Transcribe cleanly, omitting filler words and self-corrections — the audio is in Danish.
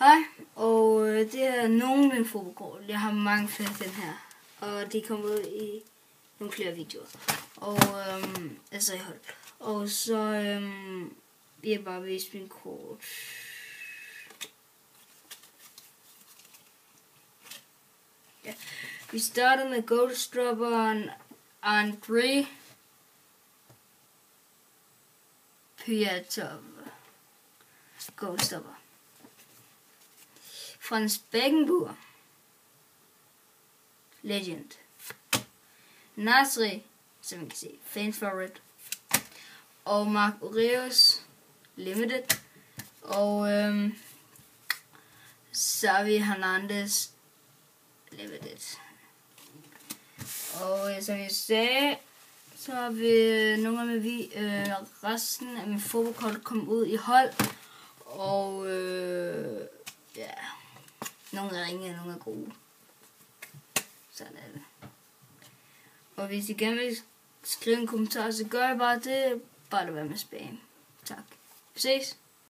Hej, og det er nogle af mine fodboldkort. Jeg har mange flere af den her, og de kommer ud i nogle flere videoer. Og altså i hold. Og så vil jeg bare vise min kort. Ja. Vi starter med goalstopperen Andrei Pyatov. Goalstopper. Franz Beckenbauer. Legend. Nasri, som man kan se, fan favorite. Og Mark Oreus, limited. Og Xavi Hernandez, limited. Og som jeg sagde, så har vi nogle af resten af min fodboldkort kommet ud i hold. Og ja, nogle er ringe, nogle er gode. Sådan er det. Og hvis I gerne vil skrive en kommentar, så gør jeg bare det. Bare lad være med spam. Tak. Vi ses.